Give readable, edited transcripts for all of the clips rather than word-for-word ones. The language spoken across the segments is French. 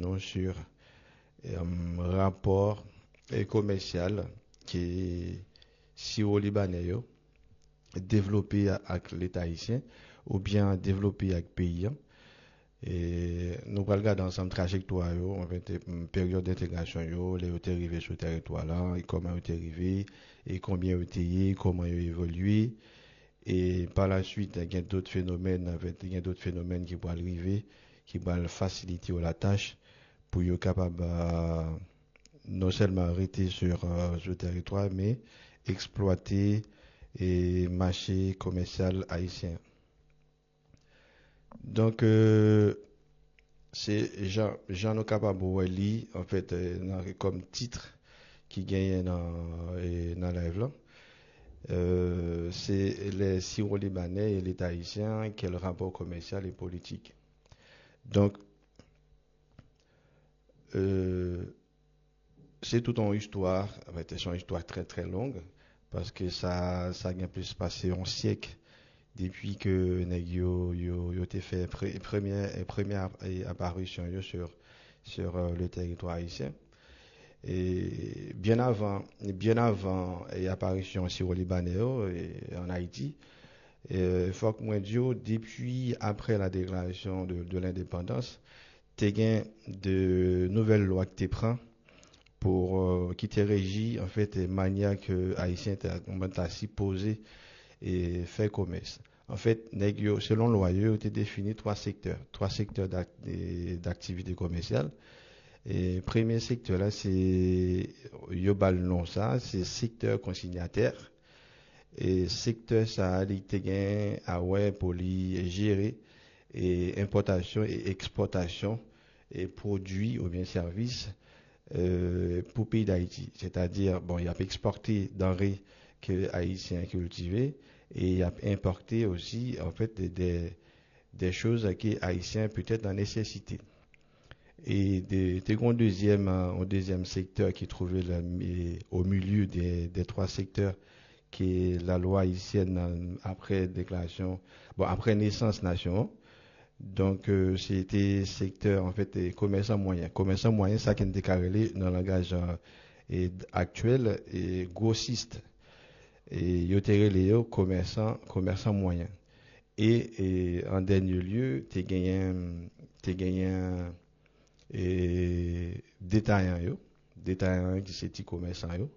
nous sur rapport commercial qui est syro-libanais yo, développé avec l'État haïtien ou bien développé avec le pays. Et nous allons regarder ensemble trajectoire, yo, en fait, période d'intégration, yo, les été arrivés sur le territoire là, et comment ils été arrivés, et combien ils été, comment ils ont évolué. Et par la suite, il y a d'autres phénomènes, en fait, il y a d'autres phénomènes qui vont arriver, qui vont faciliter la tâche pour être capable non seulement arrêter sur ce territoire, mais exploiter et marché commercial haïtien. Donc, c'est Jean capable de lire, en fait, comme titre qui gagne dans la live là. C'est les Syro-Libanais et l'État haïtien, quel rapport commercial et politique. Donc, c'est toute une histoire, en fait, c'est une histoire très très longue, parce que ça a pu se passer un siècle depuis que nèg yo te fait première apparition yo sur le territoire haïtien. Et bien avant l'apparition syro-libanais en Haïti, il faut que moi dire depuis après la déclaration de l'indépendance, tu as de nouvelles lois que tu prends pour qui te régit en fait manière que haïtien t'a supposé et faire commerce. En fait, selon loi, il a défini trois secteurs d'activité commerciale. Et premier secteur là, c'est yobal non ça, c'est secteur consignataire. Et secteur ça, il te à ouais pour lui gérer et importation et exportation et produits ou bien services pour le pays d'Haïti. C'est-à-dire, bon, il a exporté denrées que haïtiens cultivées et il a importé aussi en fait des choses que haïtiens peut-être en nécessité. Et un deuxième secteur qui est trouvé là, au milieu des trois secteurs, qui est la loi haïtienne après déclaration, bon, après naissance nation. Donc, c'était secteur, en fait, commerçant moyen. Commerçant moyen, ça qui est déclaré dans le langage actuel, et grossiste. Et yoteré commerçant moyen. Et en dernier lieu, tu gagné et détaillant qui c'est petits commerçants yo.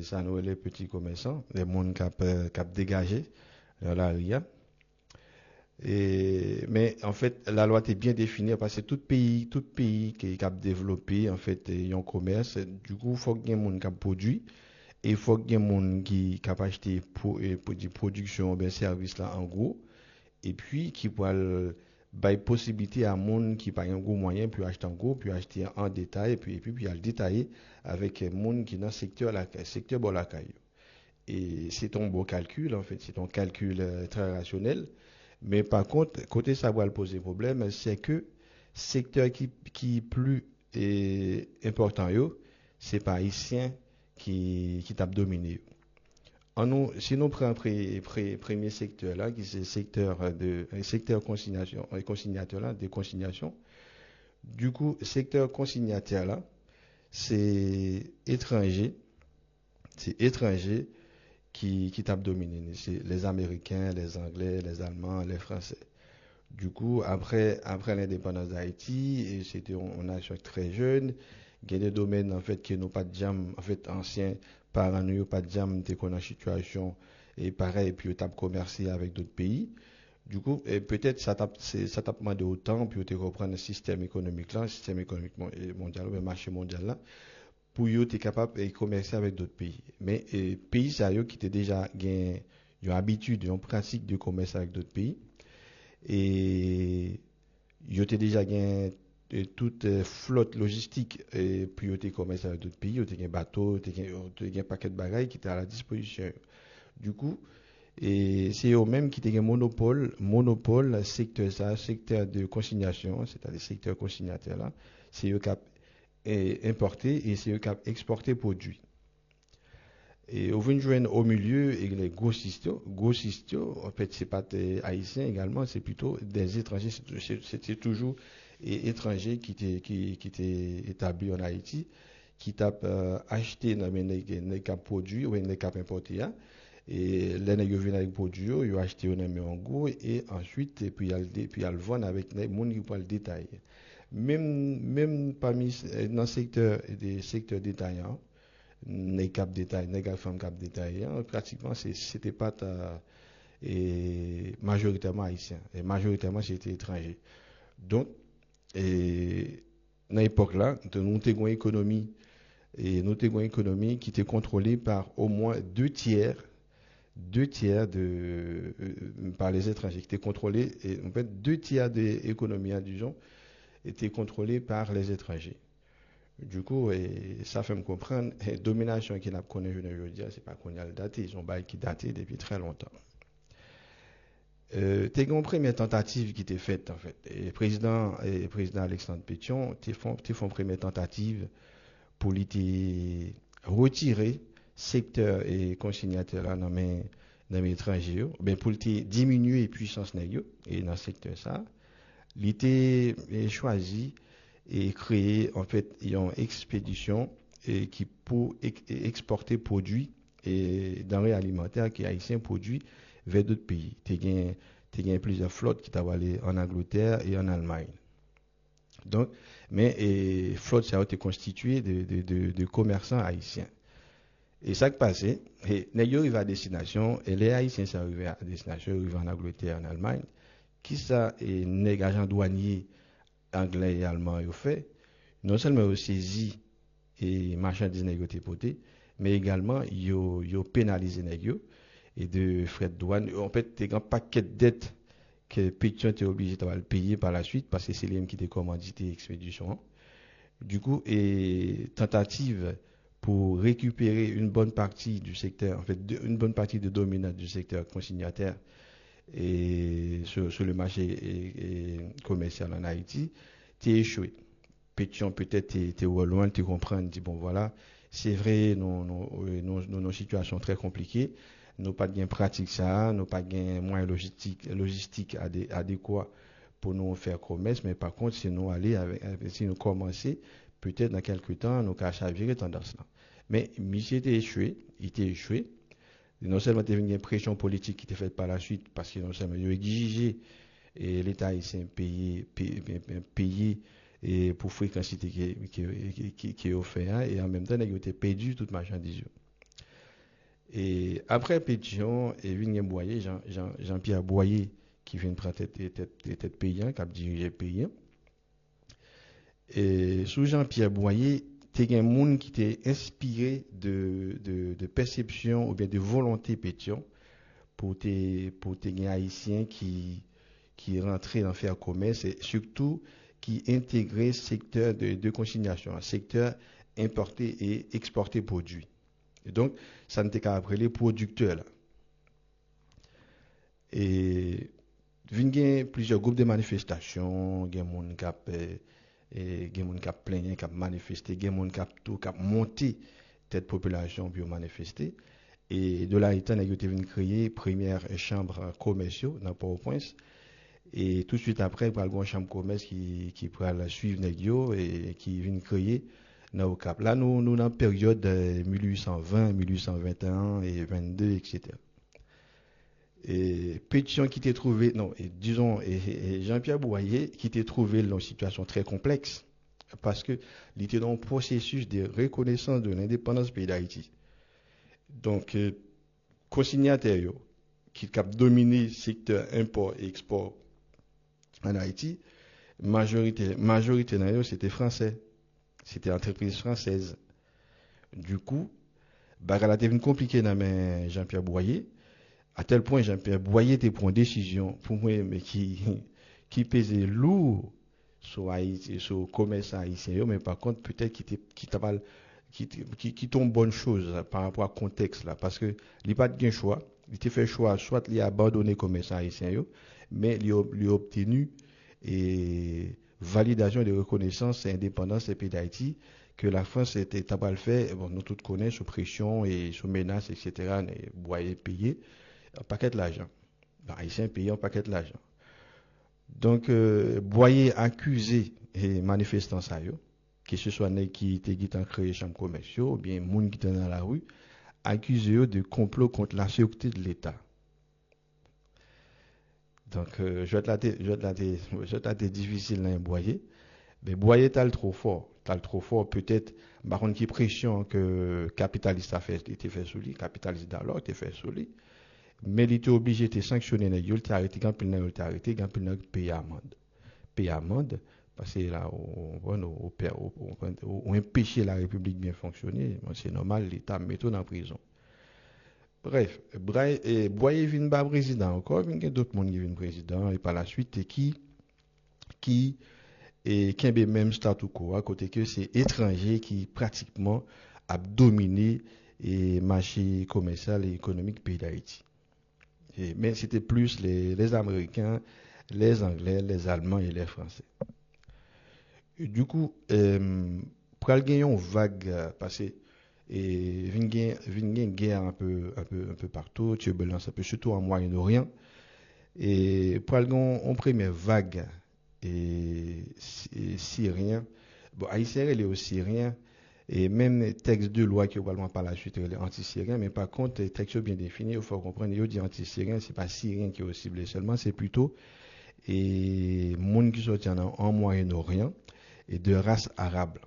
Ça nous les petits commerçants, les monde cap dégagé dans la ria. Mais en fait, la loi est bien définie parce que tout pays qui est cap développé, en fait, il y a un commerce. Du coup, il faut qu'il y ait monde qui produit et il faut qu'il y ait monde qui cap acheter pour des productions ou bien services là en gros. Et puis, qui pourra by possibilité à monde qui par un gros moyen puis acheter en gros puis acheter en détail et puis à le détailler avec monde qui dans secteur bon la caille. Et c'est un beau calcul en fait, c'est un calcul très rationnel, mais par contre côté ça va le poser problème, c'est que secteur qui plus important yo, c'est pas haïtien qui tape dominé. Si nous prenons le premier secteur là, qui c'est le secteur consignation, consignateur là, de consignation. Du coup, secteur consignataire là, c'est étranger qui tape dominé. C'est les Américains, les Anglais, les Allemands, les Français. Du coup, après l'indépendance d'Haïti, on a très jeune, il y a des domaines en fait qui n'ont pas de jam, en fait anciens parents n'ont pas de jam, t'es qu'on a situation et pareil, puis on tape commercer avec d'autres pays. Du coup, peut-être ça tape demandé autant, puis on reprendre le système économique là, le système économique mondial, le marché mondial là, pour être capable de commercer avec d'autres pays. Mais pays ça qui étaient déjà gain, ils ont habitude, ils ont pratique de commerce avec d'autres pays. Et ils ont déjà gagné toute flotte logistique et puis ils ont commerce avec d'autres pays, ils ont gagné bateau, ils ont gagné un paquet de bagages qui étaient à la disposition. Du coup, et c'est eux-mêmes qui ont un monopole secteur de consignation, c'est-à-dire secteur consignataire là, c'est eux qui ont importé et c'est eux qui ont exporté produits. Et au au milieu, et les grossistes, en fait, c'est pas des haïtiens également, c'est plutôt des étrangers, c'est toujours étrangers qui étaient établis en Haïti, qui t'a acheté dans les cap produits ou les cap importés. Hein. Et les nègres viennent avec produits, ils ont acheté en goût et ensuite, et puis ils le vendent avec les gens qui prennent le détail. Même parmi dans le secteur des secteurs détaillants, les cap détail, les femmes cap détaillants, pratiquement c'était pas et majoritairement haïtien et majoritairement c'était étranger. Donc et dans l'époque là, nous avons une économie et nous avons une économie qui était contrôlée par au moins deux tiers par les étrangers qui étaient contrôlés et en fait deux tiers de l'économie disons étaient contrôlés par les étrangers. Du coup, ça fait me comprendre, la domination qu'il a connue aujourd'hui, c'est pas qu'on a le daté, ils ont bail qui daté depuis très longtemps. T'es une première tentative qui était faite en fait. Et président Alexandre Pétion, t'es fait une première tentative pour lui retirer secteur et consignateur là dans mes étrangers, ben pour lui diminuer puissance nègre et dans le secteur ça, il était choisi et créer en fait une expédition et qui pour exporter produits et denrées alimentaires qui haïtiens produits vers d'autres pays. Tu as plusieurs flottes qui t'ont allé en Angleterre et en Allemagne. Donc, mais flotte ça a été constituée de commerçants haïtiens. Et ça qui passait, et les arrivent à destination et les haïtiens sont arrivés à destination, ils arrivent en Angleterre, en Allemagne. Qui ça et les agents douaniers anglais et allemands ont fait, non seulement ils ont saisi et marchandises négociées potées, mais également ils ont pénalisé négocié et de frais de douane. En fait, il y a un paquet de dettes que Pétion était obligé de payer par la suite parce que c'est lui qui était commandité l'expédition. Du coup, et tentative pour récupérer une bonne partie du secteur, en fait, une bonne partie de dominante du secteur consignataire et sur le marché commercial en Haïti, tu es échoué. Pétion peut-être tu au loin, tu comprends, tu dis bon voilà, c'est vrai, nos situations très compliquées, nous pas de pratique ça, nous pas de moyens logistiques adéquats pour nous faire commerce, mais par contre, si nous aller si nous commencer, peut-être dans quelques temps, nous allons chavirer tendance là. Mais monsieur était échoué, il était échoué. Non seulement il y a une pression politique qui était faite par la suite, parce que non seulement il a exigé et l'État haïtien payer et pour fréquencer qui est offert, et en même temps, il a été perdu toute marchandise. Et après Pétion, il vient Boyer, Jean-Pierre Boyer, qui vient prendre tête payant, qui a dirigé payant. Et sous Jean-Pierre Boyer, il y a un monde qui était inspiré de perception ou bien de volonté Pétion pour tes haïtiens qui rentraient dans faire commerce et surtout qui intégraient secteur de consignation, secteur importé et exporté produits. Et donc, ça n'était qu'à après les producteurs. Là. Et il y a plusieurs groupes de manifestations, il y a des gens qui ont plaigné, qui ont manifesté, des gens qui ont monté cette population pour manifester. Et de là, il y a eu créer première chambre commerciale dans Port-au-Prince. Et tout de suite après, il y a une chambre de commerce qui pourra suivre Negio et qui vient créer dans le Cap. Là, nous dans la période 1820, 1821 et 22, etc. Et Pétion qui était trouvé, non, et disons, et Jean-Pierre Boyer qui était trouvé dans une situation très complexe parce que il était dans un processus de reconnaissance de l'indépendance du pays d'Haïti. Donc, consignataire qui a dominé le secteur import et export en Haïti, majorité c'était français, c'était entreprise française. Du coup, bagarre a devenu compliqué dans Jean-Pierre Boyer. À tel point, Jean-Pierre Boyer te prend une décision pour moi, mais qui pesait lourd sur Haïti, sur le commerce haïtien, mais par contre, peut-être qui tombe bonne chose par rapport au contexte là, parce que il n'a pas de choix. Il a fait choix, soit il a abandonné le commerce haïtien, mais il a obtenu et validation de reconnaissance et indépendance des pays d'Haïti que la France était capable de faire. Bon, nous tous connaissons sous pression et sous menace, etc. Boyer payé un paquet de l'argent. Les Haïtiens payaient un paquet de l'argent. Donc, Boyer accusé et manifestant ça, yo, que ce soit nèg qui était en créé chambre commerciaux ou bien moun qui était dans la rue, accusé yo de complot contre la sûreté de l'État. Donc, je vais te la difficile dans Boyer. Mais Boyer t'as le trop fort. T'as le trop fort, peut-être, par contre, qui pression que capitaliste a fait, il était fait sous lui, capitaliste d'alors, il était fait sous lui. Mais il était obligé de sanctionner les gens, il était arrêté, quand il était arrêté, quand il paye amende. Paye amende, parce que là, on empêchait la République bien fonctionner. C'est normal, l'État met tout en prison. Bref, Boyer vient pas président encore, il y a d'autres monde qui viennent président, et par la suite, qui et Kembe même statu quo à côté que c'est étranger qui pratiquement a dominé le marché commercial et économique pays d'Haïti. Mais c'était plus les Américains, les Anglais, les Allemands et les Français. Et du coup, pour gagner une vague passée, et une guerre un peu partout, turbulence un peu, surtout en Moyen-Orient, et pour gagner une première vague et syrien. Bon, haïtien, il est aussi syrien. Et même texte de loi qui est probablement par la suite, il est anti-syrien. Mais par contre, texte bien défini, il faut comprendre, il dit anti-syrien, c'est pas syrien qui est ciblé seulement, c'est plutôt et monde qui sont en Moyen-Orient et de race arabe.